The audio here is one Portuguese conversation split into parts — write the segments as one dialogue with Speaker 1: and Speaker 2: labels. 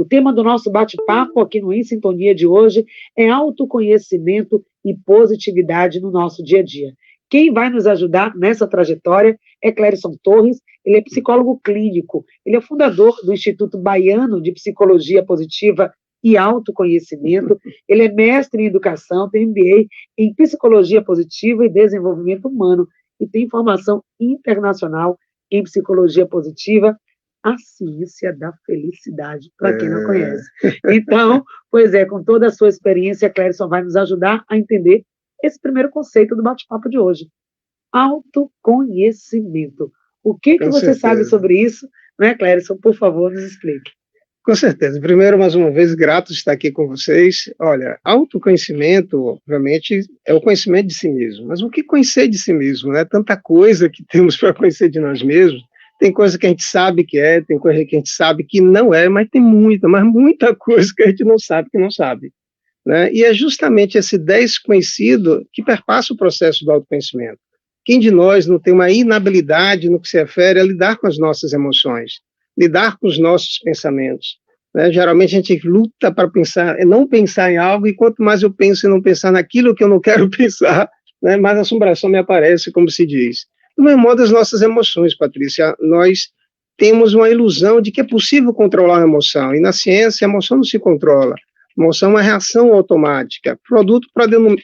Speaker 1: O tema do nosso bate-papo aqui no Em Sintonia de hoje é autoconhecimento e positividade no nosso dia a dia. Quem vai nos ajudar nessa trajetória é Clérison Torres. Ele é psicólogo clínico, ele é fundador do Instituto Baiano de Psicologia Positiva e Autoconhecimento, ele é mestre em educação, tem MBA em Psicologia Positiva e Desenvolvimento Humano e tem formação internacional em Psicologia Positiva, a ciência da felicidade, para quem não conhece. Então, pois é, com toda a sua experiência, a Clérison vai nos ajudar a entender esse primeiro conceito do bate-papo de hoje, autoconhecimento. O que você sabe sobre isso, né, Clérison? Por favor, nos explique.
Speaker 2: Com certeza. Primeiro, mais uma vez, grato de estar aqui com vocês. Olha, autoconhecimento, obviamente, é o conhecimento de si mesmo. Mas o que conhecer de si mesmo, né? Tanta coisa que temos para conhecer de nós mesmos. Tem coisa que a gente sabe que é, tem coisa que a gente sabe que não é, mas tem muita coisa que a gente não sabe que não sabe, né? E é justamente esse desconhecido que perpassa o processo do autoconhecimento. Quem de nós não tem uma inabilidade no que se refere a lidar com as nossas emoções, lidar com os nossos pensamentos, né? Geralmente a gente luta para pensar, não pensar em algo, e quanto mais eu penso em não pensar naquilo que eu não quero pensar, né, mais assombração me aparece, como se diz. Do mesmo modo, as nossas emoções, Patrícia, nós temos uma ilusão de que é possível controlar a emoção, e na ciência a emoção não se controla. A emoção é uma reação automática, produto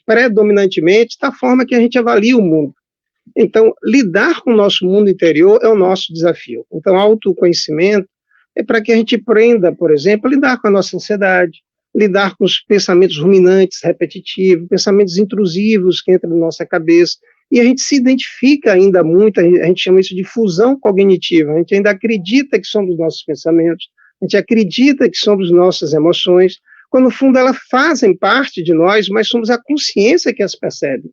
Speaker 2: predominantemente da forma que a gente avalia o mundo. Então, lidar com o nosso mundo interior é o nosso desafio. Então, autoconhecimento é para que a gente aprenda, por exemplo, a lidar com a nossa ansiedade, lidar com os pensamentos ruminantes, repetitivos, pensamentos intrusivos que entram na nossa cabeça. E a gente se identifica ainda muito, a gente chama isso de fusão cognitiva, a gente ainda acredita que somos nossos pensamentos, a gente acredita que somos nossas emoções, quando no fundo elas fazem parte de nós, mas somos a consciência que as percebe.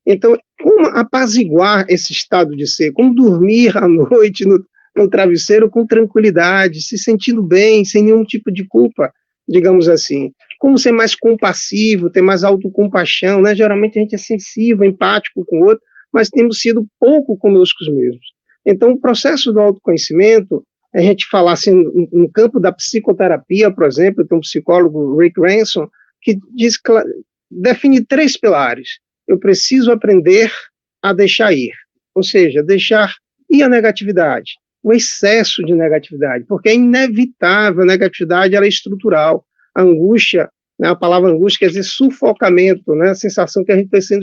Speaker 2: Então, como apaziguar esse estado de ser? Como dormir à noite no travesseiro com tranquilidade, se sentindo bem, sem nenhum tipo de culpa, digamos assim? Como ser mais compassivo, ter mais autocompaixão, né? Geralmente a gente é sensível, empático com o outro, mas temos sido pouco conosco mesmos. Então, o processo do autoconhecimento, a gente falar assim, no campo da psicoterapia, por exemplo, tem um psicólogo, Rick Ransom, que define 3 pilares. Eu preciso aprender a deixar ir, ou seja, deixar ir a negatividade, o excesso de negatividade, porque é inevitável, a negatividade ela é estrutural, a angústia, né, a palavra angústia quer dizer sufocamento, né, a sensação que a gente está sendo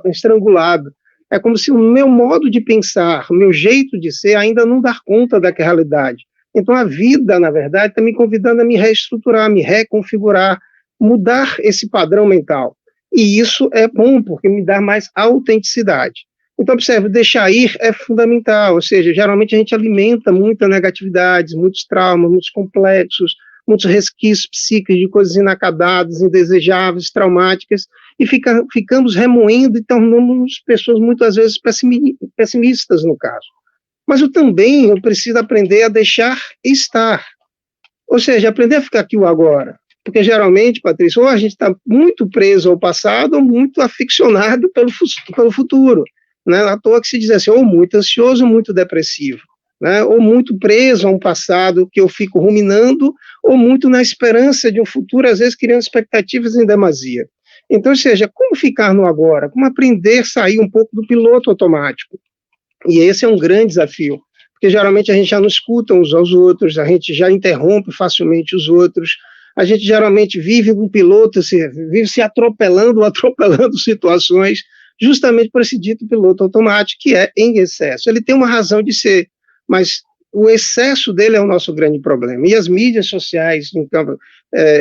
Speaker 2: estrangulado, é como se o meu modo de pensar, o meu jeito de ser ainda não dá conta daquela realidade. Então a vida, na verdade, está me convidando a me reestruturar, me reconfigurar, mudar esse padrão mental. E isso é bom, porque me dá mais autenticidade. Então, observe, deixar ir é fundamental, ou seja, geralmente a gente alimenta muita negatividade, muitos traumas, muitos complexos, muitos resquícios psíquicos de coisas inacabadas, indesejáveis, traumáticas, e ficamos remoendo e tornamos pessoas muitas vezes pessimistas, no caso. Mas eu preciso aprender a deixar estar, ou seja, aprender a ficar aqui o agora. Porque geralmente, Patrícia, ou a gente está muito preso ao passado ou muito aficionado pelo futuro. Né? À toa que se diz assim, ou muito ansioso ou muito depressivo. Né? Ou muito preso a um passado que eu fico ruminando, ou muito na esperança de um futuro, às vezes criando expectativas em demasia. Então, ou seja, como ficar no agora? Como aprender a sair um pouco do piloto automático? E esse é um grande desafio. Porque geralmente a gente já não escuta uns aos outros, a gente já interrompe facilmente os outros, a gente geralmente vive com piloto, vive se atropelando situações, justamente por esse dito piloto automático, que é em excesso. Ele tem uma razão de ser, mas o excesso dele é o nosso grande problema. E as mídias sociais, então,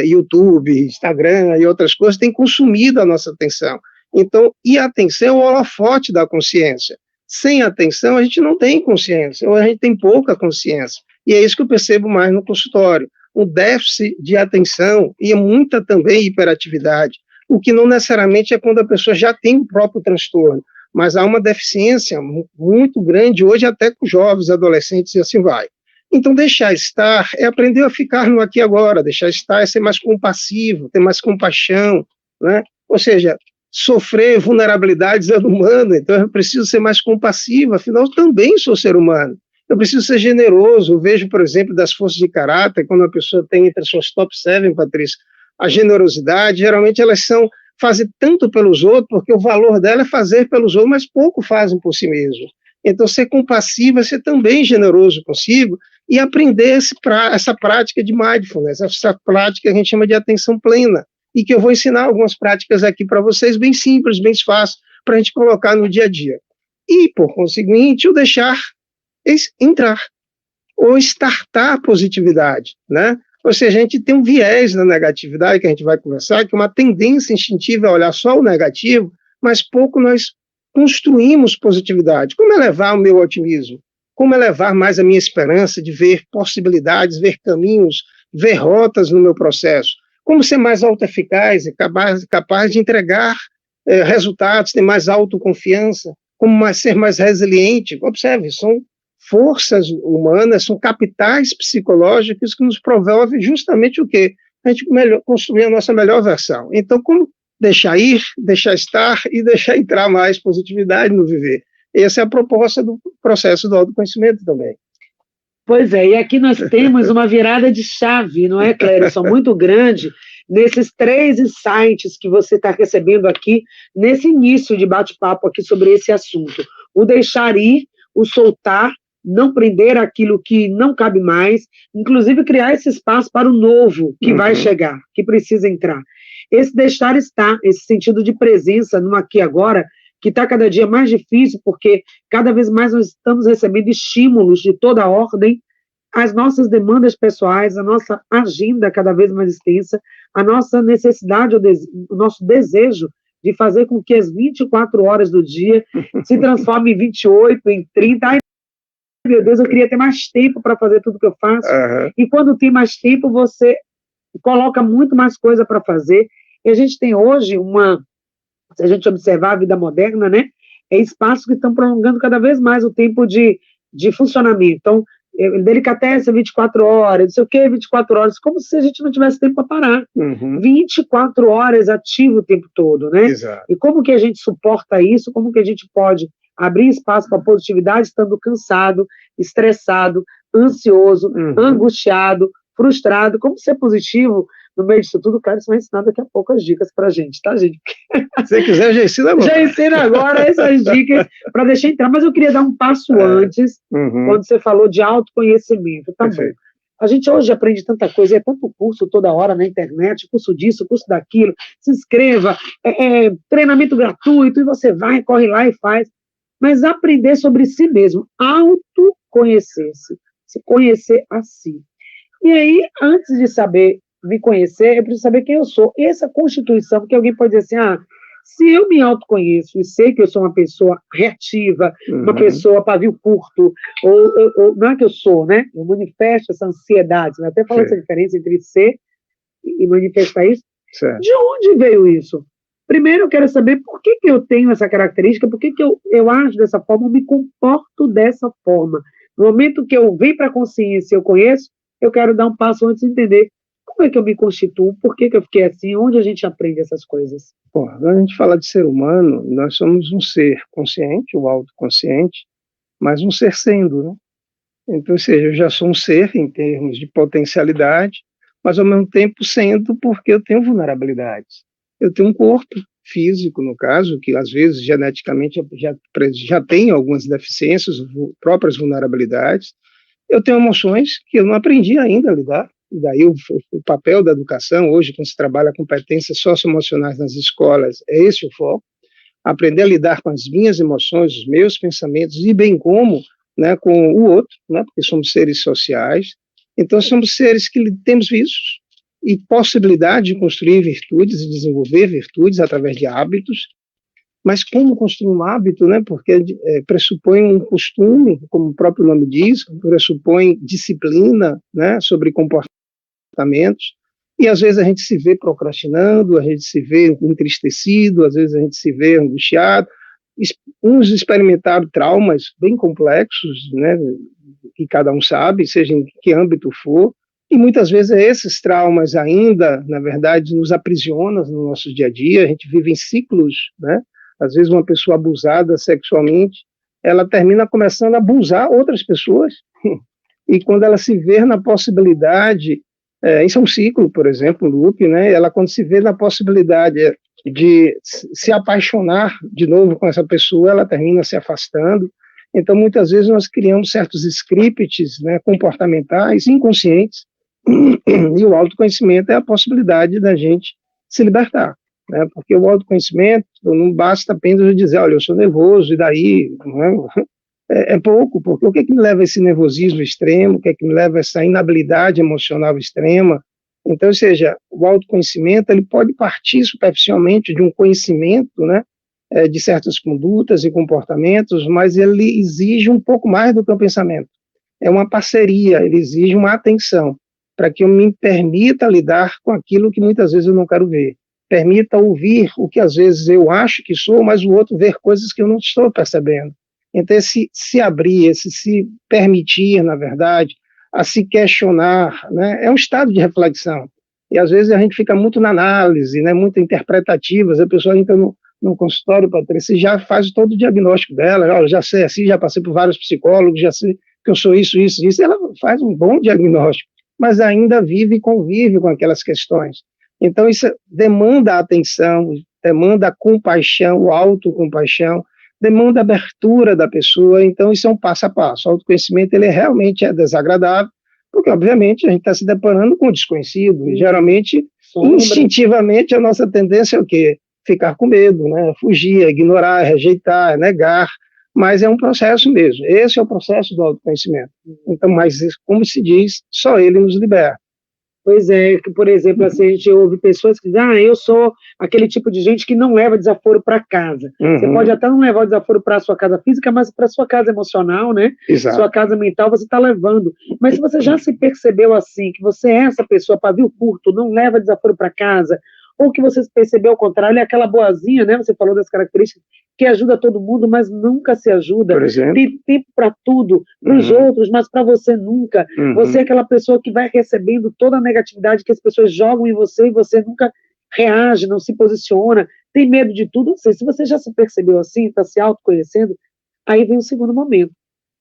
Speaker 2: YouTube, Instagram e outras coisas, têm consumido a nossa atenção. Então, e a atenção é o holofote da consciência. Sem atenção, a gente não tem consciência, ou a gente tem pouca consciência. E é isso que eu percebo mais no consultório. Um déficit de atenção e muita também hiperatividade, o que não necessariamente é quando a pessoa já tem o próprio transtorno, mas há uma deficiência muito grande hoje até com jovens, adolescentes e assim vai. Então deixar estar é aprender a ficar no aqui e agora, deixar estar é ser mais compassivo, ter mais compaixão, né? Ou seja, sofrer vulnerabilidades é humano, então eu preciso ser mais compassivo, afinal eu também sou ser humano. Eu preciso ser generoso. Eu vejo, por exemplo, das forças de caráter, quando a pessoa tem entre as suas top 7, Patrícia, a generosidade, geralmente elas fazem tanto pelos outros, porque o valor dela é fazer pelos outros, mas pouco fazem por si mesmo. Então, ser compassivo é ser também generoso consigo e aprender essa prática de mindfulness, essa prática que a gente chama de atenção plena, e que eu vou ensinar algumas práticas aqui para vocês, bem simples, bem fáceis, para a gente colocar no dia a dia. E, por conseguinte, o deixar entrar, ou startar a positividade, né? Ou seja, a gente tem um viés na negatividade, que a gente vai conversar, que é uma tendência instintiva a olhar só o negativo, mas pouco nós construímos positividade. Como elevar o meu otimismo? Como elevar mais a minha esperança de ver possibilidades, ver caminhos, ver rotas no meu processo? Como ser mais autoeficaz e capaz de entregar resultados, ter mais autoconfiança? Como ser mais resiliente? Observe, são forças humanas, são capitais psicológicos que nos promovem justamente o quê? A gente construir a nossa melhor versão. Então, como deixar ir, deixar estar e deixar entrar mais positividade no viver? Essa é a proposta do processo do autoconhecimento também.
Speaker 1: Pois é, e aqui nós temos uma virada de chave, não é, Clérison? Muito grande, nesses 3 insights que você está recebendo aqui, nesse início de bate-papo aqui sobre esse assunto. O deixar ir, o soltar, não prender aquilo que não cabe mais, inclusive criar esse espaço para o novo que vai chegar, que precisa entrar. Esse deixar estar, esse sentido de presença no aqui e agora, que está cada dia mais difícil, porque cada vez mais nós estamos recebendo estímulos de toda a ordem, as nossas demandas pessoais, a nossa agenda cada vez mais extensa, a nossa necessidade, o nosso desejo de fazer com que as 24 horas do dia se transformem em 28, em 30. Ai, meu Deus, eu queria ter mais tempo para fazer tudo que eu faço. E quando tem mais tempo, você coloca muito mais coisa para fazer. E a gente tem hoje se a gente observar a vida moderna, né, espaços que estão prolongando cada vez mais o tempo de funcionamento. Então, delicatesse 24 horas, não sei o que, 24 horas, como se a gente não tivesse tempo para parar. 24 horas ativo o tempo todo, né?
Speaker 2: Exato.
Speaker 1: E como que a gente suporta isso? Como que a gente pode abrir espaço para positividade estando cansado, estressado, ansioso, angustiado, frustrado? Como ser positivo no meio disso tudo? O Clérison vai ensinar daqui a pouco as dicas para a gente, tá, gente?
Speaker 2: Se quiser, já ensina agora.
Speaker 1: Já ensina agora essas dicas para deixar entrar, mas eu queria dar um passo antes, quando você falou de autoconhecimento, tá bom? A gente hoje aprende tanta coisa, é tanto curso toda hora na internet, curso disso, curso daquilo, se inscreva, treinamento gratuito, e você vai, corre lá e faz, mas aprender sobre si mesmo, autoconhecer-se, se conhecer a si. E aí, antes de saber me conhecer, eu preciso saber quem eu sou. E essa constituição, porque alguém pode dizer assim, se eu me autoconheço e sei que eu sou uma pessoa reativa, uma pessoa pavio curto, ou não é que eu sou, né? Eu manifesto essa ansiedade, né? Até falo essa diferença entre ser e manifestar isso.
Speaker 2: Certo.
Speaker 1: De onde veio isso? Primeiro eu quero saber por que eu tenho essa característica, por que eu ajo dessa forma, eu me comporto dessa forma. No momento que eu venho para a consciência e eu conheço, eu quero dar um passo antes de entender como é que eu me constituo, por que eu fiquei assim, onde a gente aprende essas coisas.
Speaker 2: Bom, quando a gente fala de ser humano, nós somos um ser consciente, o autoconsciente, mas um ser sendo, né? Então, ou seja, eu já sou um ser em termos de potencialidade, mas ao mesmo tempo sendo porque eu tenho vulnerabilidades. Eu tenho um corpo físico, no caso, que às vezes geneticamente já tem algumas deficiências, próprias vulnerabilidades. Eu tenho emoções que eu não aprendi ainda a lidar. E daí o papel da educação, hoje, quando se trabalha competências socioemocionais nas escolas, é esse o foco. Aprender a lidar com as minhas emoções, os meus pensamentos, e bem como, né, com o outro, né, porque somos seres sociais. Então, somos seres que temos vícios e possibilidade de construir virtudes e desenvolver virtudes através de hábitos. Mas como construir um hábito, né? Porque pressupõe um costume, como o próprio nome diz, pressupõe disciplina, né? Sobre comportamentos, e às vezes a gente se vê procrastinando, a gente se vê entristecido, às vezes a gente se vê angustiado. Uns experimentaram traumas bem complexos, né? Que cada um sabe, seja em que âmbito for, e muitas vezes esses traumas ainda, na verdade, nos aprisionam no nosso dia a dia. A gente vive em ciclos, né? Às vezes uma pessoa abusada sexualmente, ela termina começando a abusar outras pessoas, e quando ela se vê na possibilidade, isso é um ciclo, por exemplo, um loop, né? Ela quando se vê na possibilidade de se apaixonar de novo com essa pessoa, ela termina se afastando. Então, muitas vezes nós criamos certos scripts, né, comportamentais, inconscientes, e o autoconhecimento é a possibilidade da gente se libertar, né? Porque o autoconhecimento não basta apenas eu dizer, olha, eu sou nervoso, e daí, não é pouco, porque o que é que me leva a esse nervosismo extremo, o que é que me leva a essa inabilidade emocional extrema? Então, ou seja, o autoconhecimento ele pode partir superficialmente de um conhecimento, né, de certas condutas e comportamentos, mas ele exige um pouco mais do que o pensamento. É uma parceria, ele exige uma atenção, para que eu me permita lidar com aquilo que muitas vezes eu não quero ver. Permita ouvir o que às vezes eu acho que sou, mas o outro ver coisas que eu não estou percebendo. Então, esse se abrir, esse se permitir, na verdade, a se questionar, né, é um estado de reflexão. E às vezes a gente fica muito na análise, né, muito interpretativas, a pessoa entra no consultório, Patrícia, e já faz todo o diagnóstico dela, eu já sei assim, já passei por vários psicólogos, já sei que eu sou isso, isso, isso, ela faz um bom diagnóstico, mas ainda vive e convive com aquelas questões. Então isso demanda atenção, demanda compaixão, autocompaixão, demanda abertura da pessoa, então isso é um passo a passo. O autoconhecimento ele realmente é desagradável, porque obviamente a gente está se deparando com o desconhecido, e geralmente, instintivamente, a nossa tendência é o quê? Ficar com medo, né? Fugir, ignorar, rejeitar, negar, mas é um processo mesmo, esse é o processo do autoconhecimento. Então, mas como se diz, só ele nos liberta.
Speaker 1: Pois é, que, por exemplo, assim, a gente ouve pessoas que dizem, eu sou aquele tipo de gente que não leva desaforo para casa. Você pode até não levar o desaforo para a sua casa física, mas para a sua casa emocional, né?
Speaker 2: Exato.
Speaker 1: Sua casa mental, você está levando. Mas se você já se percebeu assim, que você é essa pessoa, pavio curto, não leva desaforo para casa, ou que você percebeu ao contrário, é aquela boazinha, né? Você falou das características, que ajuda todo mundo, mas nunca se ajuda.
Speaker 2: Por exemplo?
Speaker 1: Tem tempo para tudo, para os outros, mas para você nunca. Você é aquela pessoa que vai recebendo toda a negatividade que as pessoas jogam em você e você nunca reage, não se posiciona, tem medo de tudo. Não sei, se você já se percebeu assim, está se autoconhecendo, aí vem o segundo momento.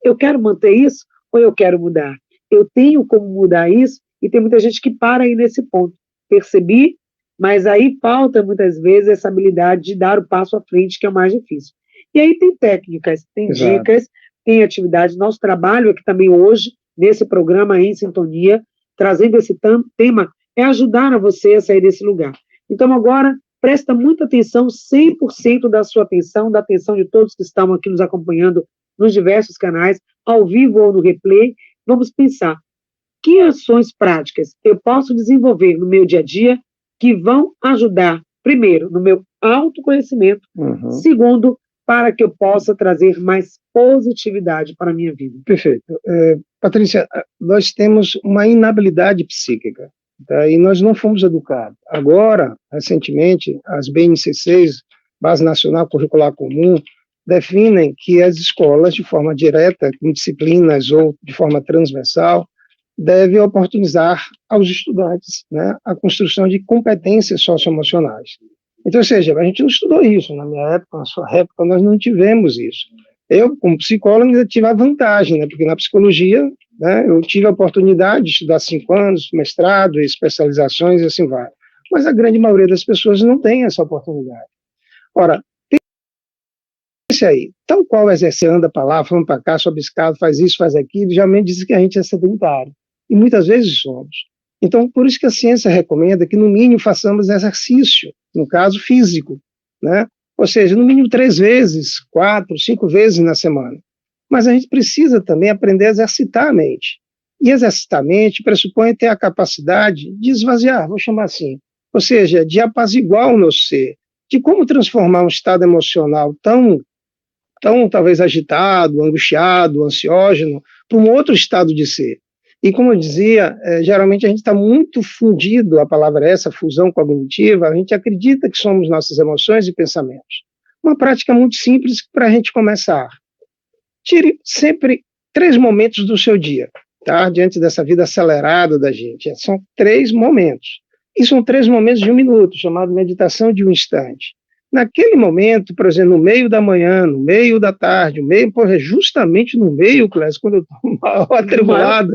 Speaker 1: Eu quero manter isso ou eu quero mudar? Eu tenho como mudar isso? E tem muita gente que para aí nesse ponto. Percebi, mas aí falta muitas vezes essa habilidade de dar o passo à frente, que é o mais difícil. E aí tem técnicas, tem dicas, tem atividades. Nosso trabalho aqui também hoje, nesse programa Em Sintonia, trazendo esse tema, é ajudar a você a sair desse lugar. Então agora, presta muita atenção, 100% da sua atenção, da atenção de todos que estão aqui nos acompanhando nos diversos canais, ao vivo ou no replay. Vamos pensar, que ações práticas eu posso desenvolver no meu dia a dia que vão ajudar, primeiro, no meu autoconhecimento, segundo, para que eu possa trazer mais positividade para a minha vida.
Speaker 2: Perfeito. Patrícia, nós temos uma inabilidade psíquica, tá? E nós não fomos educados. Agora, recentemente, as BNCCs, Base Nacional Curricular Comum, definem que as escolas, de forma direta, com disciplinas ou de forma transversal, deve oportunizar aos estudantes, né, a construção de competências socioemocionais. Então, ou seja, a gente não estudou isso na minha época, na sua época, nós não tivemos isso. Eu, como psicólogo, ainda tive a vantagem, né, porque na psicologia, né, eu tive a oportunidade de estudar 5 anos, mestrado, especializações e assim vai. Mas a grande maioria das pessoas não tem essa oportunidade. Ora, pense aí, tal qual exercer, anda para lá, vamos para cá, sobe escada, faz isso, faz aquilo, geralmente dizem que a gente é sedentário. E muitas vezes somos. Então, por isso que a ciência recomenda que, no mínimo, façamos exercício, no caso físico, né? Ou seja, no mínimo 3 vezes, 4, 5 vezes na semana. Mas a gente precisa também aprender a exercitar a mente. E exercitar a mente pressupõe ter a capacidade de esvaziar, vou chamar assim, ou seja, de apaziguar o nosso ser, de como transformar um estado emocional tão talvez agitado, angustiado, ansiógeno, para um outro estado de ser. E como eu dizia, geralmente a gente está muito fundido, a palavra é essa, fusão cognitiva, a gente acredita que somos nossas emoções e pensamentos. Uma prática muito simples para a gente começar. Tire sempre 3 momentos do seu dia, tá? Diante dessa vida acelerada da gente. São 3 momentos. E são 3 momentos de 1 minuto, chamado meditação de um instante. Naquele momento, por exemplo, no meio da manhã, no meio da tarde, justamente no meio, Clécio, quando eu estou maior atribulado,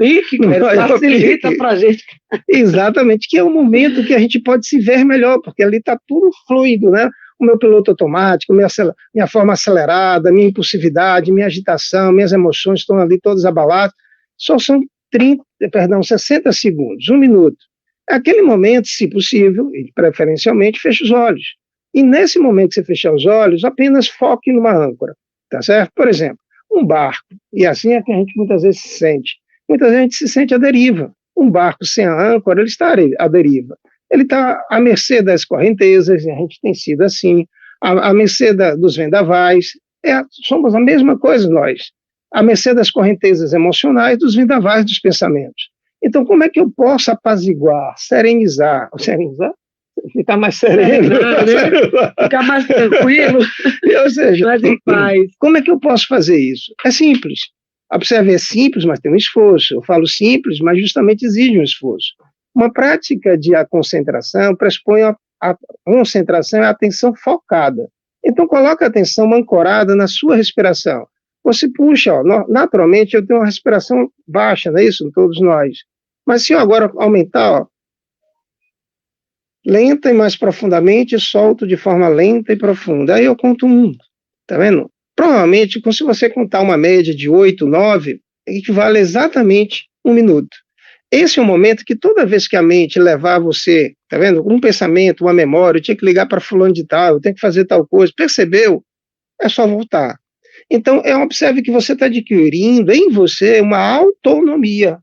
Speaker 1: facilita para a gente.
Speaker 2: Exatamente, que é o momento que a gente pode se ver melhor, porque ali está tudo fluido, né? O meu piloto automático, minha forma acelerada, minha impulsividade, minha agitação, minhas emoções estão ali todas abaladas. Só são 60 segundos, 1 minuto. Aquele momento, se possível, e preferencialmente, feche os olhos. E nesse momento que você fechar os olhos, apenas foque numa âncora, tá certo? Por exemplo, um barco, e assim é que a gente muitas vezes se sente. Muita gente se sente à deriva. Um barco sem a âncora, ele está à deriva. Ele está à mercê das correntezas, e a gente tem sido assim, à mercê dos vendavais. Somos a mesma coisa nós, à mercê das correntezas emocionais, dos vendavais dos pensamentos. Então, como é que eu posso apaziguar, serenizar? Ficar mais sereno,
Speaker 1: né? Ficar mais tranquilo,
Speaker 2: ou seja,
Speaker 1: mais em paz.
Speaker 2: Como é que eu posso fazer isso? É simples. Observe, é simples, mas tem um esforço. Eu falo simples, mas justamente exige um esforço. Uma prática de concentração pressupõe a concentração e a atenção focada. Então, coloque a atenção ancorada na sua respiração. Você puxa, naturalmente eu tenho uma respiração baixa, não é isso? Todos nós. Mas se eu agora aumentar, lenta e mais profundamente, solto de forma lenta e profunda. Aí eu conto 1, tá vendo? Provavelmente, se você contar uma média de 8, 9, equivale exatamente 1 minuto. Esse é o momento que toda vez que a mente levar você, tá vendo? Um pensamento, uma memória, eu tinha que ligar para fulano de tal, eu tenho que fazer tal coisa, percebeu? É só voltar. Então, observe que você está adquirindo em você uma autonomia,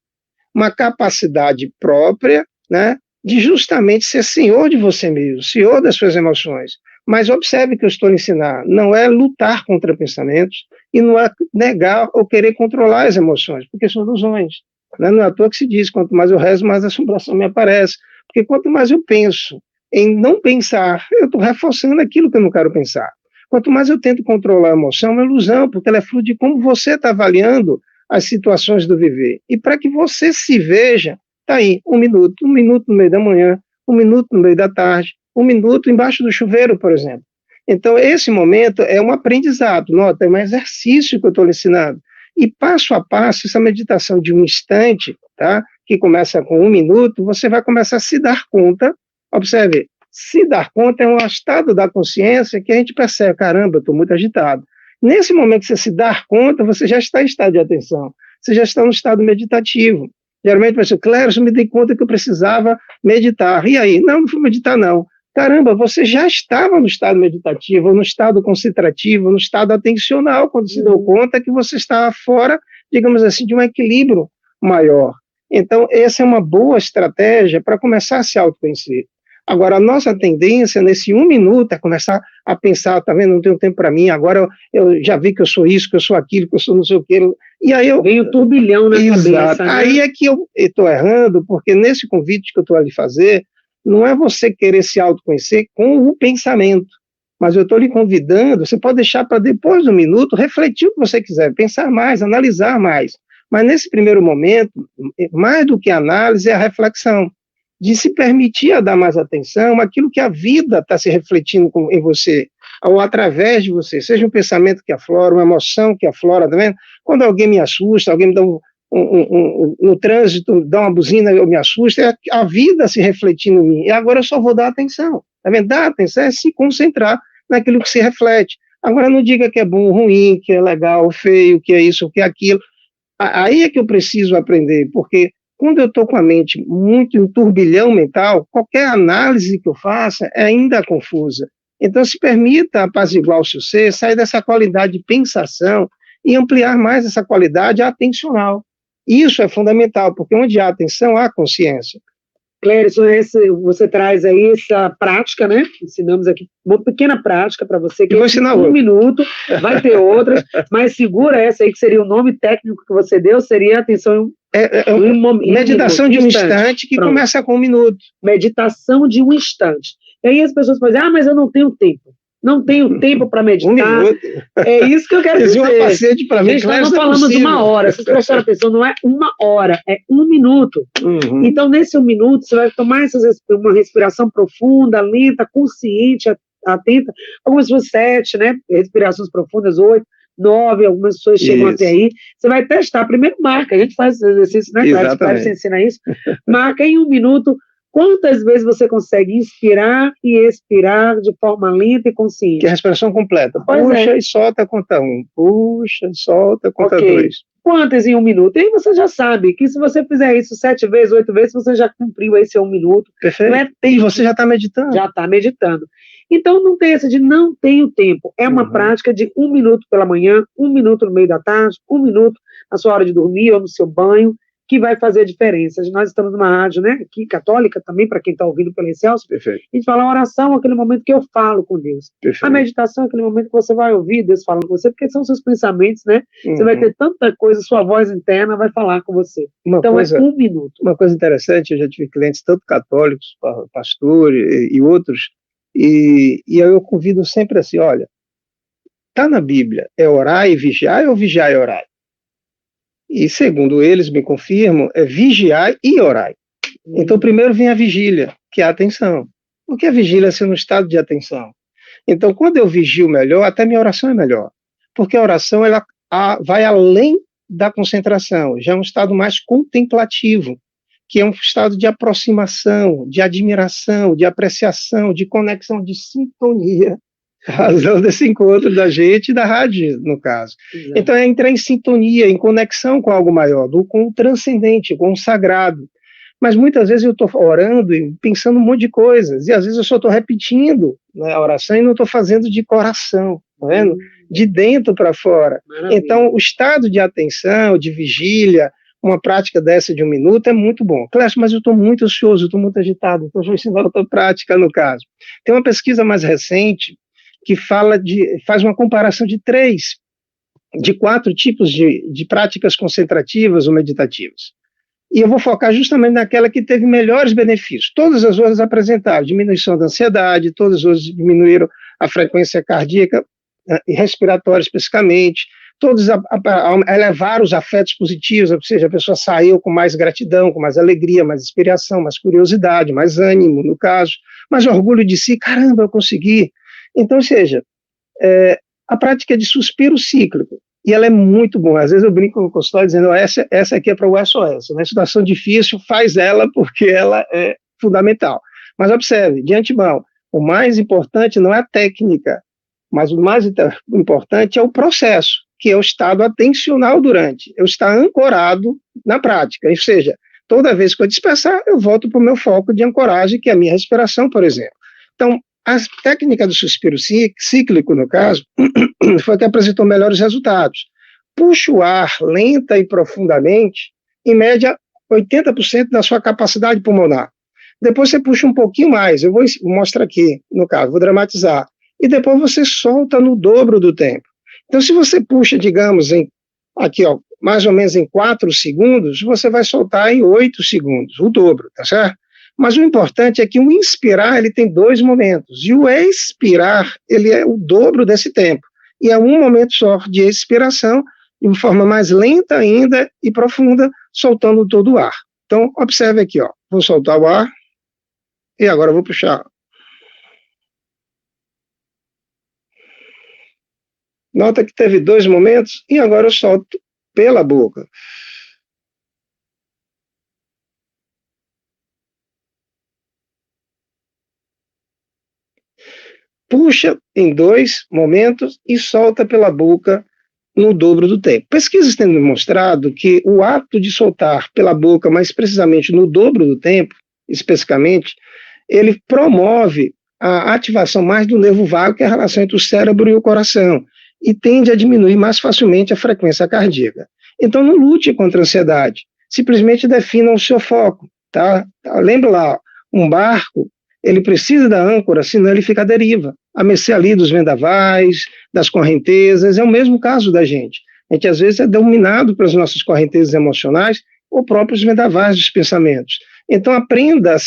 Speaker 2: uma capacidade própria, né, de justamente ser senhor de você mesmo, senhor das suas emoções. Mas observe que eu estou a ensinar, não é lutar contra pensamentos e não é negar ou querer controlar as emoções, porque são ilusões. Né? Não é à toa que se diz, quanto mais eu rezo, mais a assombração me aparece. Porque quanto mais eu penso em não pensar, eu estou reforçando aquilo que eu não quero pensar. Quanto mais eu tento controlar a emoção, é uma ilusão, porque ela é fruto de como você está avaliando as situações do viver. E para que você se veja, está aí, 1 minuto no meio da manhã, 1 minuto no meio da tarde, 1 minuto embaixo do chuveiro, por exemplo. Então, esse momento é um aprendizado, nota, é um exercício que eu estou lhe ensinando. E passo a passo, essa meditação de um instante, tá, que começa com 1 minuto, você vai começar a se dar conta, observe, se dar conta é um estado da consciência que a gente percebe, caramba, eu estou muito agitado. Nesse momento que você se dar conta, você já está em estado de atenção, você já está no estado meditativo. Geralmente você diz, Clério, eu me dei conta que eu precisava meditar. E aí? Não fui meditar, não. Caramba, você já estava no estado meditativo, no estado concentrativo, no estado atencional, quando se deu conta que você estava fora, digamos assim, de um equilíbrio maior. Então, essa é uma boa estratégia para começar a se autoconhecer. Agora, a nossa tendência nesse 1 minuto é começar a pensar, tá vendo, não tenho tempo para mim, agora eu já vi que eu sou isso, que eu sou aquilo, que eu sou não sei o quê. E aí
Speaker 1: vem o turbilhão na cabeça. Né?
Speaker 2: Aí é que eu estou errando, porque nesse convite que eu estou a lhe fazer, não é você querer se autoconhecer com o pensamento, mas eu estou lhe convidando, você pode deixar para depois do minuto, refletir o que você quiser, pensar mais, analisar mais. Mas nesse primeiro momento, mais do que a análise, é a reflexão, de se permitir a dar mais atenção àquilo que a vida está se refletindo em você, ou através de você, seja um pensamento que aflora, uma emoção que aflora, tá vendo? Quando alguém me assusta, alguém me dá no trânsito, dá uma buzina, eu me assusto, é a vida se refletindo em mim, e agora eu só vou dar atenção, tá vendo? Dar atenção é se concentrar naquilo que se reflete. Agora não diga que é bom, ruim, que é legal, feio, que é isso, que é aquilo. Aí é que eu preciso aprender, porque quando eu estou com a mente muito em turbilhão mental, qualquer análise que eu faça é ainda confusa. Então, se permita apaziguar o seu ser, sair dessa qualidade de pensação e ampliar mais essa qualidade atencional. Isso é fundamental, porque onde há atenção, há consciência.
Speaker 1: Clérison, você traz aí essa prática, né? Ensinamos aqui uma pequena prática para você, que
Speaker 2: vou ensinar
Speaker 1: 1 minuto, vai ter outras, mas segura essa aí, que seria o nome técnico que você deu, seria atenção
Speaker 2: meditação de um instante que Pronto. Começa com 1 minuto.
Speaker 1: Meditação de um instante. E aí as pessoas podem dizer, mas eu não tenho tempo. Não tenho tempo para meditar.
Speaker 2: 1 minuto.
Speaker 1: É isso que eu quero dizer.
Speaker 2: Uma paciente para mim.
Speaker 1: Nós não falamos de 1 hora. Se prestar atenção, não é 1 hora, é 1 minuto.
Speaker 2: Uhum.
Speaker 1: Então, nesse 1 minuto, você vai tomar uma respiração profunda, lenta, consciente, atenta, algumas pessoas 7, né? Respirações profundas, 8, 9, algumas pessoas chegam até aí. Você vai testar, primeiro marca, a gente faz esse exercício, né, Cláudio? Claro, você ensina isso. Marca em 1 minuto quantas vezes você consegue inspirar e expirar de forma lenta e consciente.
Speaker 2: Que é a respiração completa. Puxa e solta, conta 1. Puxa, solta, conta 2.
Speaker 1: Quantas em 1 minuto? E aí você já sabe que se você fizer isso 7 vezes, 8 vezes, você já cumpriu esse 1 minuto.
Speaker 2: Perfeito. E você já está meditando.
Speaker 1: Já está meditando. Então, não tem essa de não tenho tempo. É uma prática de 1 minuto pela manhã, 1 minuto no meio da tarde, 1 minuto na sua hora de dormir ou no seu banho, que vai fazer a diferença. Nós estamos numa rádio, né, aqui, católica também, para quem está ouvindo pelo Excelsior.
Speaker 2: Perfeito.
Speaker 1: A gente fala, a oração é aquele momento que eu falo com Deus. Perfeito. A meditação é aquele momento que você vai ouvir Deus falando com você, porque são seus pensamentos, né? Você vai ter tanta coisa, sua voz interna vai falar com você. Então, é 1 minuto.
Speaker 2: Uma coisa interessante, eu já tive clientes, tanto católicos, pastor e outros, e aí eu convido sempre assim, olha, está na Bíblia, é orar e vigiar ou vigiar e orar? E segundo eles, me confirmam, é vigiar e orar. Então primeiro vem a vigília, que é a atenção. Porque a vigília é ser no estado de atenção. Então quando eu vigio melhor, até minha oração é melhor. Porque a oração ela vai além da concentração, já é um estado mais contemplativo, que é um estado de aproximação, de admiração, de apreciação, de conexão, de sintonia. A razão desse encontro da gente e da rádio, no caso. Exato. Então é entrar em sintonia, em conexão com algo maior, com o transcendente, com o sagrado. Mas muitas vezes eu estou orando e pensando um monte de coisas, e às vezes eu só estou repetindo, né, a oração e não estou fazendo de coração, tá vendo? De dentro para fora. Maravilha. Então o estado de atenção, de vigília, uma prática dessa de 1 minuto é muito bom. Clécio, mas eu estou muito ansioso, estou muito agitado, então eu vou ensinar outra prática no caso. Tem uma pesquisa mais recente que faz uma comparação de 4 tipos de práticas concentrativas ou meditativas. E eu vou focar justamente naquela que teve melhores benefícios. Todas as outras apresentaram diminuição da ansiedade, todas as outras diminuíram a frequência cardíaca e respiratória especificamente, todos elevaram os afetos positivos, ou seja, a pessoa saiu com mais gratidão, com mais alegria, mais inspiração, mais curiosidade, mais ânimo, no caso, mais orgulho de si, caramba, eu consegui. Então, ou seja, a prática é de suspiro cíclico, e ela é muito boa. Às vezes eu brinco no consultório dizendo, essa aqui é para o SOS, na situação difícil, faz ela porque ela é fundamental. Mas observe, de antemão, o mais importante não é a técnica, mas o mais importante é o processo, que é o estado atencional durante, eu estar ancorado na prática, ou seja, toda vez que eu dispersar, eu volto para o meu foco de ancoragem, que é a minha respiração, por exemplo. Então, a técnica do suspiro cíclico, no caso, foi a que apresentou melhores resultados. Puxa o ar lenta e profundamente, em média, 80% da sua capacidade pulmonar. Depois você puxa um pouquinho mais, eu vou mostrar aqui, no caso, vou dramatizar. E depois você solta no dobro do tempo. Então, se você puxa, digamos, aqui, ó, mais ou menos em 4 segundos, você vai soltar em 8 segundos, o dobro, tá certo? Mas o importante é que o inspirar, ele tem 2 momentos, e o expirar, ele é o dobro desse tempo. E é um momento só de expiração, de uma forma mais lenta ainda e profunda, soltando todo o ar. Então, observe aqui, ó, vou soltar o ar, e agora eu vou puxar. Nota que teve 2 momentos, e agora eu solto pela boca. Puxa em 2 momentos e solta pela boca no dobro do tempo. Pesquisas têm demonstrado que o ato de soltar pela boca, mais precisamente no dobro do tempo, especificamente, ele promove a ativação mais do nervo vago, que é a relação entre o cérebro e o coração, e tende a diminuir mais facilmente a frequência cardíaca. Então não lute contra a ansiedade, simplesmente defina o seu foco, tá? Lembra lá, um barco, ele precisa da âncora, senão ele fica à deriva, a mercê ali dos vendavais, das correntezas, é o mesmo caso da gente. A gente às vezes é dominado pelas nossas correntezas emocionais ou próprios vendavais dos pensamentos. Então aprenda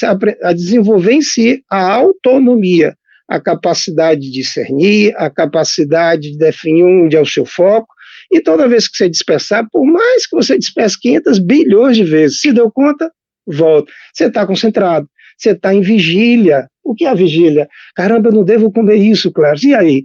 Speaker 2: a desenvolver em si a autonomia, a capacidade de discernir, a capacidade de definir onde é o seu foco, e toda vez que você dispersar, por mais que você disperse 500 bilhões de vezes, se deu conta, volta. Você está concentrado. você está em vigília. O que é a vigília? Caramba, eu não devo comer isso, claro. E aí?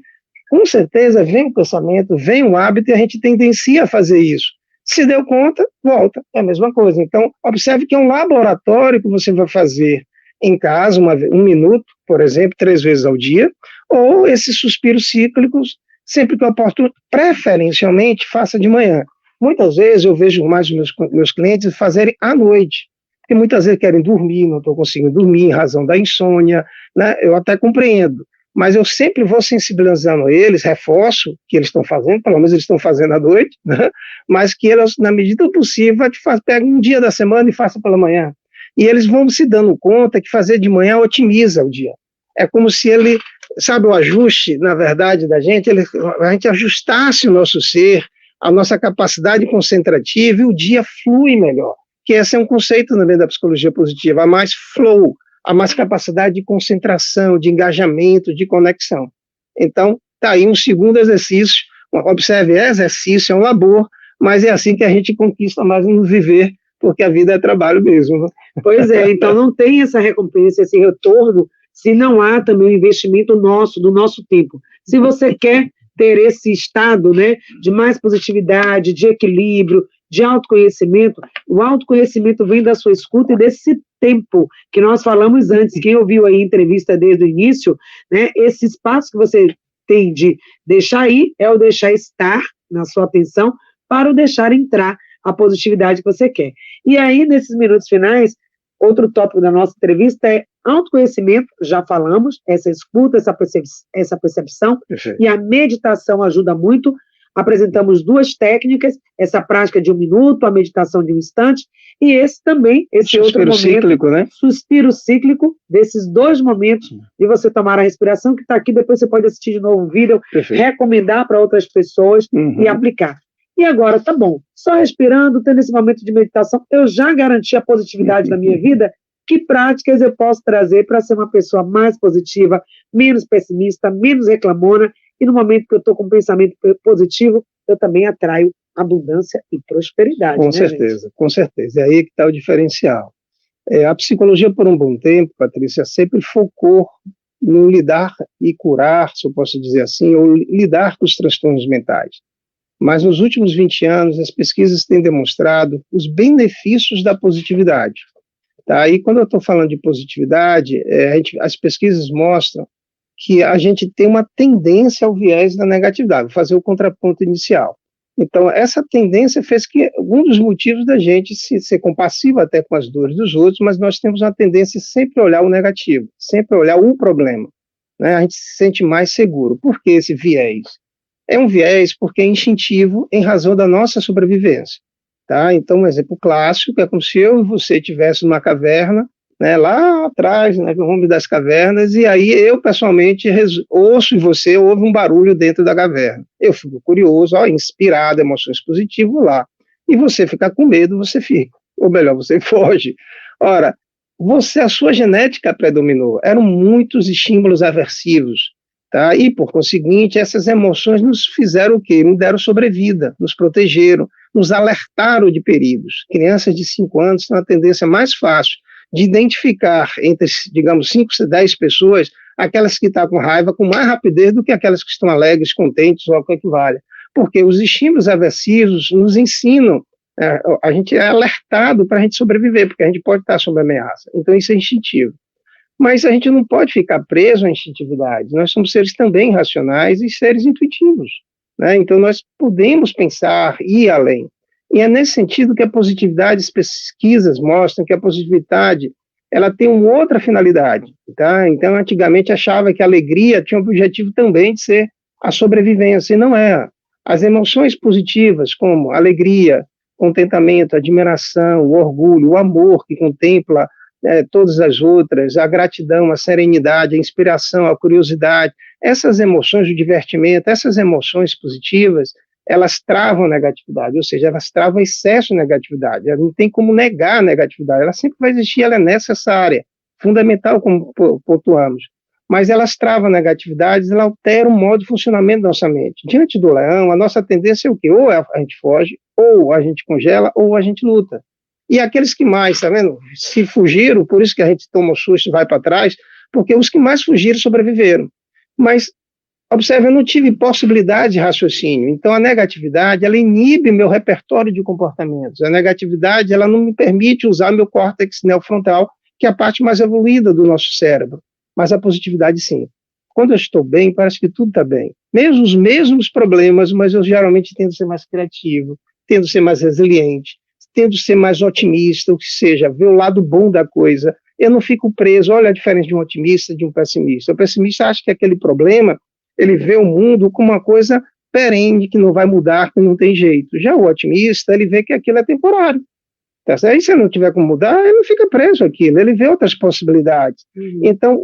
Speaker 2: Com certeza vem o pensamento, vem o hábito e a gente tendencia a fazer isso. Se deu conta, volta. É a mesma coisa. Então, observe que é um laboratório que você vai fazer em casa, um minuto, por exemplo, 3 vezes ao dia, ou esses suspiros cíclicos, sempre que oportuno, preferencialmente faça de manhã. Muitas vezes eu vejo mais meus clientes fazerem à noite, porque muitas vezes querem dormir, não estou conseguindo dormir em razão da insônia, né? Eu até compreendo, mas eu sempre vou sensibilizando eles, reforço que eles estão fazendo, pelo menos eles estão fazendo à noite, né? Mas que eles, na medida do possível, peguem um dia da semana e façam pela manhã. E eles vão se dando conta que fazer de manhã otimiza o dia. É como se ele, sabe, o ajuste, na verdade, da gente, a gente ajustasse o nosso ser, a nossa capacidade concentrativa, e o dia flui melhor. Que esse é um conceito também da psicologia positiva, há mais flow, há mais capacidade de concentração, de engajamento, de conexão. Então, está aí um segundo exercício, observe, é exercício, é um labor, mas é assim que a gente conquista mais no viver, porque a vida é trabalho mesmo. Né?
Speaker 1: Pois é, então não tem essa recompensa, esse retorno, se não há também um investimento nosso, do nosso tempo. Se você quer ter esse estado, né, de mais positividade, de equilíbrio, de autoconhecimento, o autoconhecimento vem da sua escuta e desse tempo que nós falamos antes. Quem ouviu aí a entrevista desde o início, né, esse espaço que você tem de deixar ir é o deixar estar na sua atenção para o deixar entrar a positividade que você quer. E aí, nesses minutos finais, outro tópico da nossa entrevista é autoconhecimento, já falamos, essa escuta, essa percepção,
Speaker 2: Perfeito.
Speaker 1: E a meditação ajuda muito. Apresentamos 2 técnicas, essa prática de 1 minuto, a meditação de 1 instante, e esse também, esse outro momento,
Speaker 2: cíclico, né?
Speaker 1: suspiro cíclico, desses 2 momentos de você tomar a respiração, que está aqui, depois você pode assistir de novo o vídeo,
Speaker 2: Perfeito.
Speaker 1: recomendar para outras pessoas e aplicar. E agora, tá bom, só respirando, tendo esse momento de meditação, eu já garanti a positividade da minha vida. Que práticas eu posso trazer para ser uma pessoa mais positiva, menos pessimista, menos reclamona, e no momento que eu estou com um pensamento positivo, eu também atraio abundância e prosperidade.
Speaker 2: Com certeza, com certeza. É aí que está o diferencial. A psicologia, por um bom tempo, Patrícia, sempre focou no lidar e curar, se eu posso dizer assim, ou lidar com os transtornos mentais. Mas nos últimos 20 anos, as pesquisas têm demonstrado os benefícios da positividade. Tá? E quando eu estou falando de positividade, as pesquisas mostram que a gente tem uma tendência ao viés da negatividade. Vou fazer o contraponto inicial. Então, essa tendência fez que um dos motivos da gente ser compassivo até com as dores dos outros, mas nós temos uma tendência sempre a olhar o negativo, sempre a olhar o problema. Né? A gente se sente mais seguro. Por que esse viés? É um viés porque é instintivo em razão da nossa sobrevivência. Tá? Então, um exemplo clássico é como se eu e você estivéssemos numa caverna, né, lá atrás, né, no rumo das cavernas, e aí eu, pessoalmente, ouço e você ouve um barulho dentro da caverna. Eu fico curioso, inspirado, emoções positivas lá. E você fica com medo, você fica. Ou melhor, você foge. Ora, a sua genética predominou. Eram muitos estímulos aversivos. Tá? E, por conseguinte, essas emoções nos fizeram o quê? Nos deram sobrevida, nos protegeram, nos alertaram de perigos. Crianças de 5 anos têm uma tendência mais fácil de identificar entre, digamos, 5, 10 pessoas, aquelas que estão com raiva com mais rapidez do que aquelas que estão alegres, contentes ou ao que equivale. Porque os estímulos aversivos nos ensinam, a gente é alertado para a gente sobreviver, porque a gente pode estar sob ameaça. Então isso é instintivo. Mas a gente não pode ficar preso à instintividade. Nós somos seres também racionais e seres intuitivos. Né? Então nós podemos pensar e ir além. E é nesse sentido que a positividade, as pesquisas mostram que a positividade ela tem uma outra finalidade. Tá? Então, antigamente achava que a alegria tinha o objetivo também de ser a sobrevivência, e não é. As emoções positivas, como alegria, contentamento, admiração, o orgulho, o amor que contempla todas as outras, a gratidão, a serenidade, a inspiração, a curiosidade, essas emoções, o divertimento, essas emoções positivas, elas travam a negatividade, ou seja, elas travam excesso de negatividade. Não tem como negar a negatividade, ela sempre vai existir, ela é necessária, fundamental, como pontuamos. Mas elas travam a negatividade, elas alteram o modo de funcionamento da nossa mente. Diante do leão, a nossa tendência é o quê? Ou a gente foge, ou a gente congela, ou a gente luta. E aqueles que mais, tá vendo? Se fugiram, por isso que a gente toma um susto e vai para trás, porque os que mais fugiram sobreviveram. Mas, observe, eu não tive possibilidade de raciocínio. Então, a negatividade, ela inibe meu repertório de comportamentos. A negatividade, ela não me permite usar meu córtex neofrontal, que é a parte mais evoluída do nosso cérebro. Mas a positividade, sim. Quando eu estou bem, parece que tudo está bem. Mesmo os mesmos problemas, mas eu geralmente tendo a ser mais criativo, tendo a ser mais resiliente, tendo a ser mais otimista, ou seja, ver o lado bom da coisa. Eu não fico preso, olha a diferença de um otimista e de um pessimista. O pessimista acha que aquele problema, ele vê o mundo como uma coisa perene, que não vai mudar, que não tem jeito. Já o otimista, ele vê que aquilo é temporário. Tá? Aí, se ele não tiver como mudar, ele não fica preso àquilo, ele vê outras possibilidades. Então,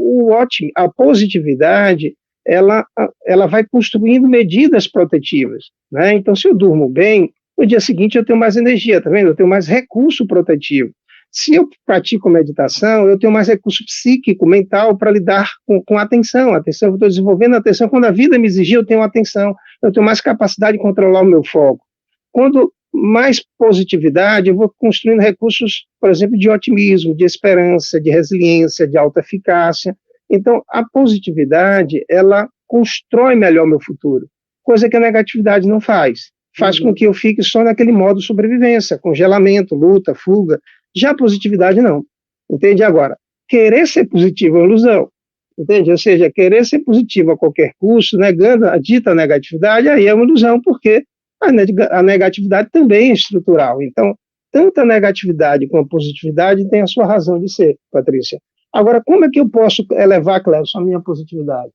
Speaker 2: a positividade, ela vai construindo medidas protetivas. Né? Então, se eu durmo bem, no dia seguinte eu tenho mais energia, tá vendo? Eu tenho mais recurso protetivo. Se eu pratico meditação, eu tenho mais recurso psíquico, mental, para lidar com a atenção. Atenção, eu estou desenvolvendo a atenção. Quando a vida me exigir, eu tenho atenção. Eu tenho mais capacidade de controlar o meu foco. Quando mais positividade, eu vou construindo recursos, por exemplo, de otimismo, de esperança, de resiliência, de alta eficácia. Então, a positividade, ela constrói melhor meu futuro, coisa que a negatividade não faz. Faz com que eu fique só naquele modo sobrevivência, congelamento, luta, fuga. Já a positividade, não. Entende? Agora, querer ser positivo é uma ilusão. Entende? Ou seja, querer ser positivo a qualquer custo, negando a dita negatividade, aí é uma ilusão, porque a negatividade também é estrutural. Então, tanto a negatividade como a positividade tem a sua razão de ser, Patrícia. Agora, como é que eu posso elevar, Clécio, a minha positividade?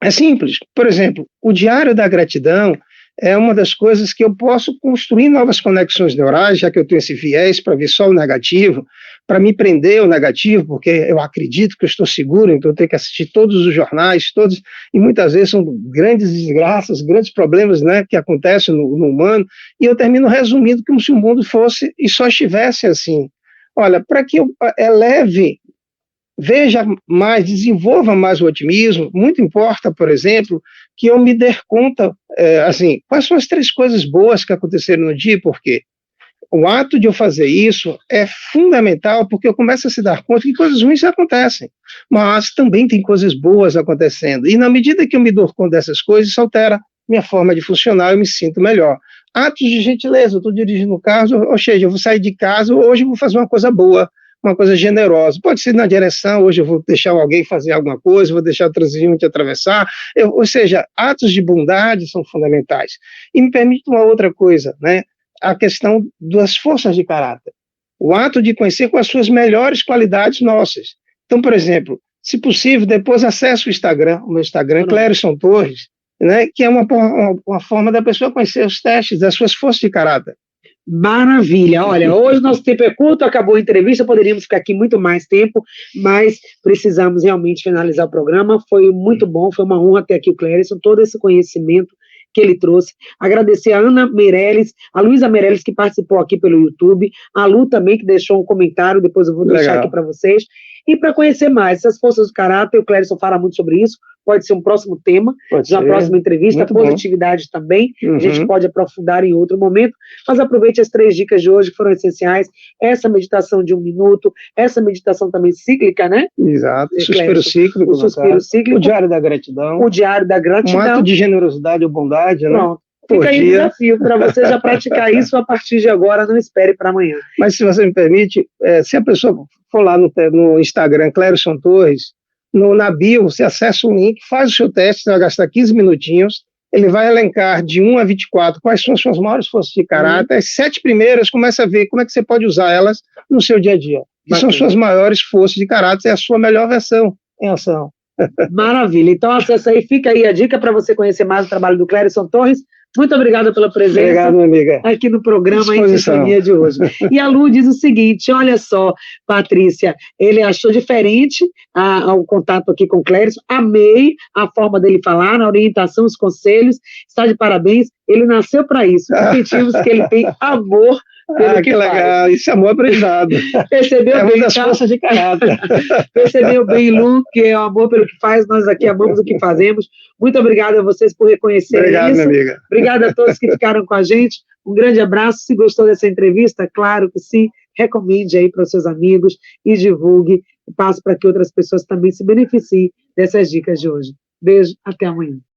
Speaker 2: É simples. Por exemplo, o diário da gratidão é uma das coisas que eu posso construir novas conexões neurais, já que eu tenho esse viés para ver só o negativo, para me prender ao negativo, porque eu acredito que eu estou seguro, então eu tenho que assistir todos os jornais, todos, e muitas vezes são grandes desgraças, grandes problemas, né, que acontecem no humano, e eu termino resumindo como se o mundo fosse e só estivesse assim. Olha, para que eu eleve, veja mais, desenvolva mais o otimismo, muito importa, por exemplo, que eu me dê conta, assim, quais são as 3 coisas boas que aconteceram no dia e por quê. O ato de eu fazer isso é fundamental, porque eu começo a se dar conta que coisas ruins acontecem, mas também tem coisas boas acontecendo, e na medida que eu me dou conta dessas coisas, isso altera minha forma de funcionar, eu me sinto melhor. Atos de gentileza, eu estou dirigindo o carro, ou seja, eu vou sair de casa, hoje eu vou fazer uma coisa boa, uma coisa generosa, pode ser na direção, hoje eu vou deixar alguém fazer alguma coisa, vou deixar o transeunte atravessar, ou seja, atos de bondade são fundamentais. E me permite uma outra coisa, né? A questão das forças de caráter. O ato de conhecer com as suas melhores qualidades nossas. Então, por exemplo, se possível, depois acesse o meu Instagram, Clérison Torres, né, que é uma forma da pessoa conhecer os testes das suas forças de caráter.
Speaker 1: Maravilha, olha, hoje nosso tempo é curto, acabou a entrevista, poderíamos ficar aqui muito mais tempo, mas precisamos realmente finalizar o programa, foi muito bom, foi uma honra ter aqui o Clérison, todo esse conhecimento que ele trouxe, agradecer a Ana Meirelles, a Luísa Meirelles que participou aqui pelo YouTube, a Lu também que deixou um comentário, depois eu vou deixar aqui para vocês, e para conhecer mais essas forças do caráter, o Clérison fala muito sobre isso, pode ser um próximo tema, na próxima entrevista, muito positividade bom. Também, a gente pode aprofundar em outro momento, mas aproveite as 3 dicas de hoje que foram essenciais, essa meditação de 1 minuto, essa meditação também cíclica, né?
Speaker 2: Exato, suspiro cíclico,
Speaker 1: o suspiro cíclico,
Speaker 2: o diário da gratidão,
Speaker 1: um
Speaker 2: ato de generosidade ou bondade, né?
Speaker 1: Pronto. Fica aí o desafio para você já praticar isso a partir de agora, não espere para amanhã.
Speaker 2: Mas se você me permite, se a pessoa for lá no Instagram, Clérison Torres, na bio, você acessa o link, faz o seu teste, você vai gastar 15 minutinhos, ele vai elencar de 1 a 24 quais são as suas maiores forças de caráter, as 7 primeiras, começa a ver como é que você pode usar elas no seu dia a dia. Que são suas maiores forças de caráter, é a sua melhor versão em ação.
Speaker 1: Maravilha, então acessa aí, fica aí a dica para você conhecer mais o trabalho do Clérison Torres. Muito obrigada pela presença.
Speaker 2: Obrigado, minha amiga.
Speaker 1: Aqui no programa Em Sintonia de hoje. E a Lu diz o seguinte, olha só, Patrícia, ele achou diferente o contato aqui com o Clérison, amei a forma dele falar, na orientação, os conselhos, está de parabéns, ele nasceu para isso, repetimos que ele tem amor pelo que
Speaker 2: legal,
Speaker 1: faz.
Speaker 2: isso é amor aprendizado.
Speaker 1: Percebeu
Speaker 2: é
Speaker 1: bem,
Speaker 2: uma das forças de caráter.
Speaker 1: Percebeu bem, Lu, que é o amor pelo que faz, nós aqui amamos o que fazemos. Muito obrigada a vocês por reconhecerem isso.
Speaker 2: Obrigado, minha amiga.
Speaker 1: Obrigada a todos que ficaram com a gente. Um grande abraço. Se gostou dessa entrevista, claro que sim, recomende aí para os seus amigos e divulgue, passe para que outras pessoas também se beneficiem dessas dicas de hoje. Beijo, até amanhã.